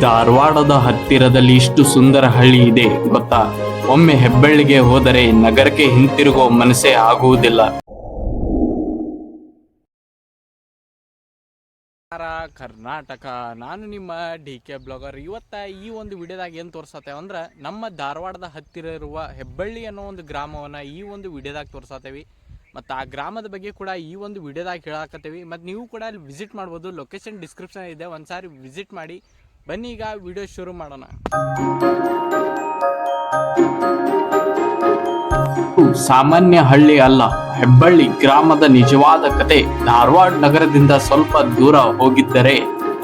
ಧಾರವಾಡದ ಹತ್ತಿರದಲ್ಲಿ ಇಷ್ಟು ಸುಂದರ ಹಳ್ಳಿ ಇದೆ ಗೊತ್ತಾ? ಒಮ್ಮೆ ಹೆಬ್ಬಳ್ಳಿಗೆ ಹೋದರೆ ನಗರಕ್ಕೆ ಹಿಂತಿರುಗೋ ಮನಸ್ಸೇ ಆಗುವುದಿಲ್ಲ. ಕರ್ನಾಟಕ, ನಾನು ನಿಮ್ಮ DK ಬ್ಲಾಗರ್. ಇವತ್ತ ಈ ಒಂದು ವಿಡಿಯೋದಾಗ ಏನು ತೋರ್ಸತ್ತೇವೆ ಅಂದ್ರೆ ನಮ್ಮ ಧಾರವಾಡದ ಹತ್ತಿರ ಇರುವ ಹೆಬ್ಬಳ್ಳಿ ಅನ್ನೋ ಒಂದು ಗ್ರಾಮವನ್ನು ಈ ಒಂದು ವಿಡಿಯೋದಾಗ ತೋರ್ಸತ್ತೇವಿ. ಮತ್ತು ಆ ಗ್ರಾಮದ ಬಗ್ಗೆ ಕೂಡ ಈ ಒಂದು ವಿಡಿಯೋದಾಗ ಹೇಳಾಕತ್ತೇವಿ. ಮತ್ತು ನೀವು ಕೂಡ ಅಲ್ಲಿ ವಿಸಿಟ್ ಮಾಡ್ಬೋದು. ಲೊಕೇಶನ್ ಡಿಸ್ಕ್ರಿಪ್ಷನ್ ಇದೆ, ಒಂದ್ಸಾರಿ ವಿಸಿಟ್ ಮಾಡಿ. ಬನ್ನಿ ಈಗ ವಿಡಿಯೋ ಶುರು ಮಾಡೋಣ. ಸಾಮಾನ್ಯ ಹಳ್ಳಿ ಅಲ್ಲ, ಹೆಬ್ಬಳ್ಳಿ ಗ್ರಾಮದ ನಿಜವಾದ ಕತೆ. ಧಾರವಾಡ ನಗರದಿಂದ ಸ್ವಲ್ಪ ದೂರ ಹೋಗಿದ್ದರೆ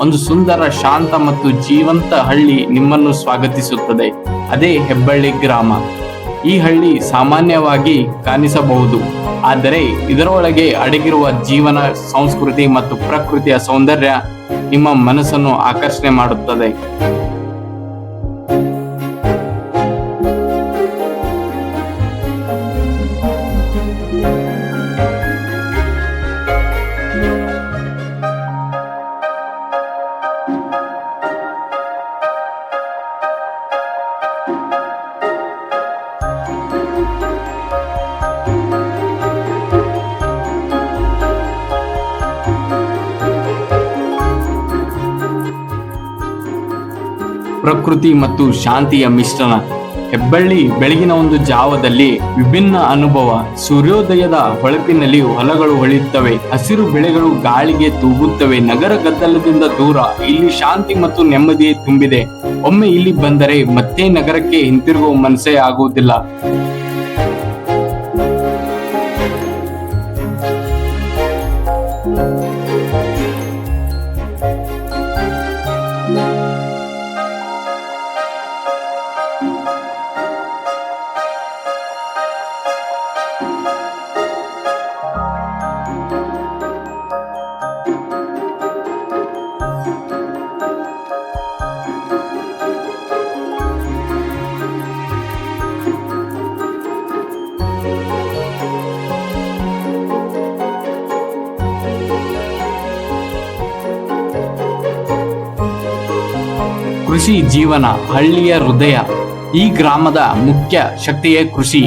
ಒಂದು ಸುಂದರ, ಶಾಂತ ಮತ್ತು ಜೀವಂತ ಹಳ್ಳಿ ನಿಮ್ಮನ್ನು ಸ್ವಾಗತಿಸುತ್ತದೆ. ಅದೇ ಹೆಬ್ಬಳ್ಳಿ ಗ್ರಾಮ. ಈ ಹಳ್ಳಿ ಸಾಮಾನ್ಯವಾಗಿ ಕಾಣಿಸಬಹುದು, ಆದರೆ ಇದರೊಳಗೆ ಅಡಗಿರುವ ಜೀವನ, ಸಂಸ್ಕೃತಿ ಮತ್ತು ಪ್ರಕೃತಿಯ ಸೌಂದರ್ಯ ನಿಮ್ಮ ಮನಸ್ಸನ್ನು ಆಕರ್ಷಣೆ ಮಾಡುತ್ತದೆ. ಪ್ರಕೃತಿ ಮತ್ತು ಶಾಂತಿಯ ಮಿಶ್ರಣ. ಹೆಬ್ಬಳ್ಳಿ ಬೆಳಗಿನ ಒಂದು ಜಾವದಲ್ಲಿ ವಿಭಿನ್ನ ಅನುಭವ. ಸೂರ್ಯೋದಯದ ಹೊಳಪಿನಲ್ಲಿ ಹೊಲಗಳು ಹೊಳೆಯುತ್ತವೆ, ಹಸಿರು ಬೆಳೆಗಳು ಗಾಳಿಗೆ ತೂಗುತ್ತವೆ. ನಗರ ಗದ್ದಲದಿಂದ ದೂರ ಇಲ್ಲಿ ಶಾಂತಿ ಮತ್ತು ನೆಮ್ಮದಿ ತುಂಬಿದೆ. ಒಮ್ಮೆ ಇಲ್ಲಿ ಬಂದರೆ ಮತ್ತೆ ನಗರಕ್ಕೆ ಹಿಂತಿರುಗುವ ಮನಸ್ಸೇ ಆಗುವುದಿಲ್ಲ. ಕೃಷಿ ಜೀವನ, ಹಳ್ಳಿಯ ಹೃದಯ. ಈ ಗ್ರಾಮದ ಮುಖ್ಯ ಶಕ್ತಿಯೇ ಕೃಷಿ.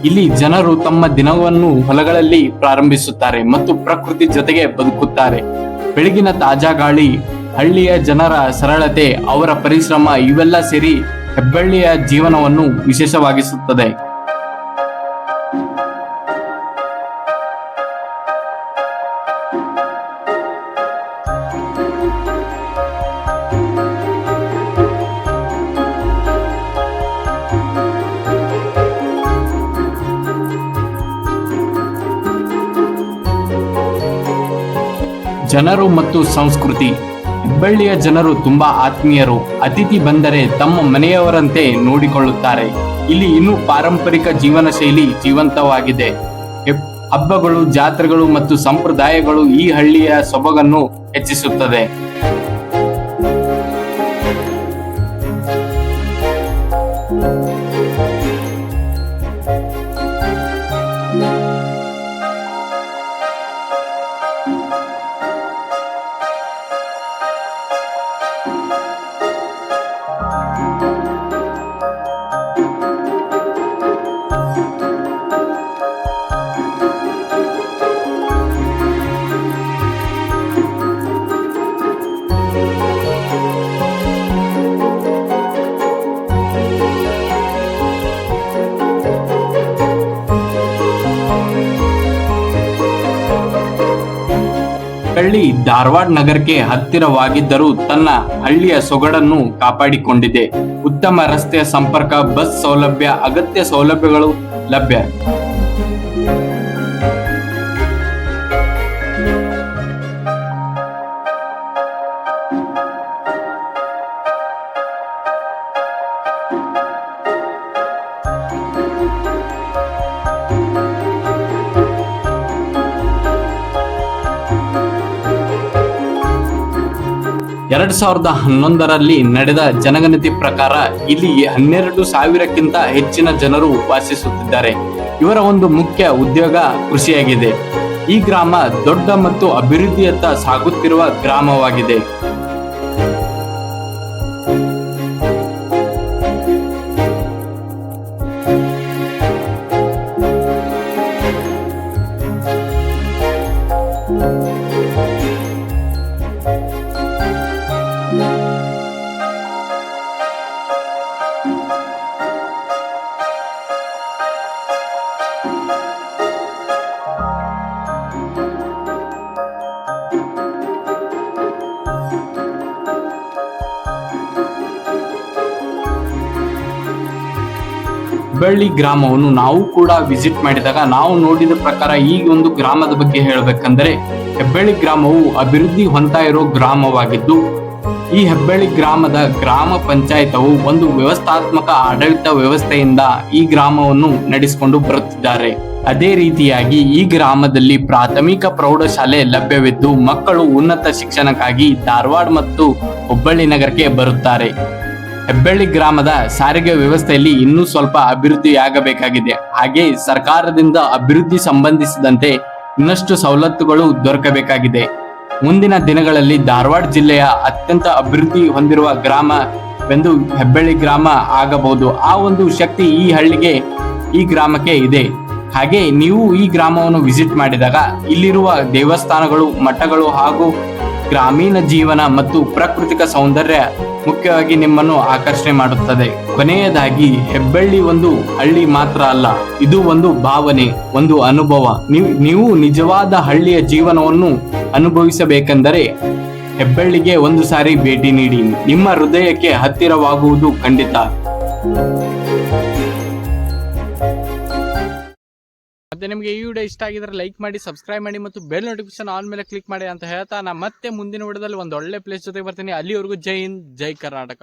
ಇಲ್ಲಿ ಜನರು ತಮ್ಮ ದಿನವನ್ನು ಹೊಲಗಳಲ್ಲಿ ಪ್ರಾರಂಭಿಸುತ್ತಾರೆ ಮತ್ತು ಪ್ರಕೃತಿ ಜೊತೆಗೆ ಬದುಕುತ್ತಾರೆ. ಬೆಳಗಿನ ತಾಜಾ ಗಾಳಿ, ಹಳ್ಳಿಯ ಜನರ ಸರಳತೆ, ಅವರ ಪರಿಶ್ರಮ ಇವೆಲ್ಲ ಸೇರಿ ಹೆಬ್ಬಳ್ಳಿಯ ಜೀವನವನ್ನು ವಿಶೇಷವಾಗಿಸುತ್ತದೆ. ಜನರು ಮತ್ತು ಸಂಸ್ಕೃತಿ. ಹೆಬ್ಬಳ್ಳಿಯ ಜನರು ತುಂಬಾ ಆತ್ಮೀಯರು. ಅತಿಥಿ ಬಂದರೆ ತಮ್ಮ ಮನೆಯವರಂತೆ ನೋಡಿಕೊಳ್ಳುತ್ತಾರೆ. ಇಲ್ಲಿ ಇನ್ನೂ ಪಾರಂಪರಿಕ ಜೀವನ ಶೈಲಿ ಜೀವಂತವಾಗಿದೆ. ಹಬ್ಬಗಳು, ಜಾತ್ರೆಗಳು ಮತ್ತು ಸಂಪ್ರದಾಯಗಳು ಈ ಹಳ್ಳಿಯ ಸೊಬಗನ್ನು ಹೆಚ್ಚಿಸುತ್ತದೆ. ಹಳ್ಳಿ ಧಾರವಾಡ ನಗರಕ್ಕೆ ಹತ್ತಿರವಾಗಿದ್ದರೂ ತನ್ನ ಹಳ್ಳಿಯ ಸೊಗಡನ್ನು ಕಾಪಾಡಿಕೊಂಡಿದೆ. ಉತ್ತಮ ರಸ್ತೆ ಸಂಪರ್ಕ, ಬಸ್ ಸೌಲಭ್ಯ, ಅಗತ್ಯ ಸೌಲಭ್ಯಗಳು ಲಭ್ಯ. ಎರಡ್ 2011ರಲ್ಲಿ ನಡೆದ ಜನಗಣತಿ ಪ್ರಕಾರ ಇಲ್ಲಿ 12,000ಕ್ಕಿಂತ ಹೆಚ್ಚಿನ ಜನರು ವಾಸಿಸುತ್ತಿದ್ದಾರೆ. ಇವರ ಒಂದು ಮುಖ್ಯ ಉದ್ಯೋಗ ಕೃಷಿಯಾಗಿದೆ. ಈ ಗ್ರಾಮ ದೊಡ್ಡ ಮತ್ತು ಅಭಿವೃದ್ಧಿಯತ್ತ ಸಾಗುತ್ತಿರುವ ಗ್ರಾಮವಾಗಿದೆ. ಹೆಬ್ಬಳ್ಳಿ ಗ್ರಾಮವನ್ನು ನಾವು ಕೂಡ ವಿಸಿಟ್ ಮಾಡಿದಾಗ ನಾವು ನೋಡಿದ ಪ್ರಕಾರ ಈ ಒಂದು ಗ್ರಾಮದ ಬಗ್ಗೆ ಹೇಳಬೇಕಂದ್ರೆ ಹೆಬ್ಬಳ್ಳಿ ಗ್ರಾಮವು ಅಭಿವೃದ್ಧಿ ಹೊಂದ್ತಾ ಇರೋ ಗ್ರಾಮವಾಗಿದ್ದು ಈ ಹೆಬ್ಬಳ್ಳಿ ಗ್ರಾಮದ ಗ್ರಾಮ ಪಂಚಾಯತವು ಒಂದು ವ್ಯವಸ್ಥಾತ್ಮಕ ಆಡಳಿತ ವ್ಯವಸ್ಥೆಯಿಂದ ಈ ಗ್ರಾಮವನ್ನು ನಡೆಸಿಕೊಂಡು ಬರುತ್ತಿದ್ದಾರೆ. ಅದೇ ರೀತಿಯಾಗಿ ಈ ಗ್ರಾಮದಲ್ಲಿ ಪ್ರಾಥಮಿಕ ಪ್ರೌಢಶಾಲೆ ಲಭ್ಯವಿದ್ದು ಮಕ್ಕಳು ಉನ್ನತ ಶಿಕ್ಷಣಕ್ಕಾಗಿ ಧಾರವಾಡ ಮತ್ತು ಹುಬ್ಬಳ್ಳಿ ನಗರಕ್ಕೆ ಬರುತ್ತಾರೆ. ಹೆಬ್ಬಳ್ಳಿ ಗ್ರಾಮದ ಸಾರಿಗೆ ವ್ಯವಸ್ಥೆಯಲ್ಲಿ ಇನ್ನೂ ಸ್ವಲ್ಪ ಅಭಿವೃದ್ಧಿಯಾಗಬೇಕಾಗಿದೆ. ಹಾಗೆ ಸರ್ಕಾರದಿಂದ ಅಭಿವೃದ್ಧಿ ಸಂಬಂಧಿಸಿದಂತೆ ಇನ್ನಷ್ಟು ಸವಲತ್ತುಗಳು ದೊರಕಬೇಕಾಗಿದೆ. ಮುಂದಿನ ದಿನಗಳಲ್ಲಿ ಧಾರವಾಡ ಜಿಲ್ಲೆಯ ಅತ್ಯಂತ ಅಭಿವೃದ್ಧಿ ಹೊಂದಿರುವ ಗ್ರಾಮವೆಂದು ಹೆಬ್ಬಳ್ಳಿ ಗ್ರಾಮ ಆಗಬಹುದು. ಆ ಒಂದು ಶಕ್ತಿ ಈ ಗ್ರಾಮಕ್ಕೆ ಇದೆ. ಹಾಗೆ ನೀವು ಈ ಗ್ರಾಮವನ್ನು ವಿಸಿಟ್ ಮಾಡಿದಾಗ ಇಲ್ಲಿರುವ ದೇವಸ್ಥಾನಗಳು, ಮಠಗಳು ಹಾಗೂ ಗ್ರಾಮೀಣ ಜೀವನ ಮತ್ತು ಪ್ರಾಕೃತಿಕ ಸೌಂದರ್ಯ ಮುಖ್ಯವಾಗಿ ನಿಮ್ಮನ್ನು ಆಕರ್ಷಣೆ ಮಾಡುತ್ತದೆ. ಕೊನೆಯದಾಗಿ ಹೆಬ್ಬಳ್ಳಿ ಒಂದು ಹಳ್ಳಿ ಮಾತ್ರ ಅಲ್ಲ, ಇದು ಒಂದು ಭಾವನೆ, ಒಂದು ಅನುಭವ. ನೀವು ನಿಜವಾದ ಹಳ್ಳಿಯ ಜೀವನವನ್ನು ಅನುಭವಿಸಬೇಕೆಂದರೆ ಹೆಬ್ಬಳ್ಳಿಗೆ ಒಂದು ಸಾರಿ ಭೇಟಿ ನೀಡಿ. ನಿಮ್ಮ ಹೃದಯಕ್ಕೆ ಹತ್ತಿರವಾಗುವುದು ಖಂಡಿತ. ಮತ್ತೆ ನಿಮಗೆ ಈ ವಿಡಿಯೋ ಇಷ್ಟ ಆಗಿದ್ರೆ ಲೈಕ್ ಮಾಡಿ, ಸಬ್ಸ್ಕ್ರೈಬ್ ಮಾಡಿ ಮತ್ತು ಬೆಲ್ ನೋಟಿಫಿಕೇಶನ್ ಆನ್ ಮೇಲೆ ಕ್ಲಿಕ್ ಮಾಡಿ ಅಂತ ಹೇಳ್ತಾ ನಾನು ಮತ್ತೆ ಮುಂದಿನ ವಿಡಿಯೋದಲ್ಲಿ ಒಂದು ಒಳ್ಳೆ ಪ್ಲೇಸ್ ಜೊತೆ ಬರ್ತೀನಿ. ಅಲ್ಲಿವರೆಗೂ ಜೈ ಹಿಂದ್, ಜೈ ಕರ್ನಾಟಕ.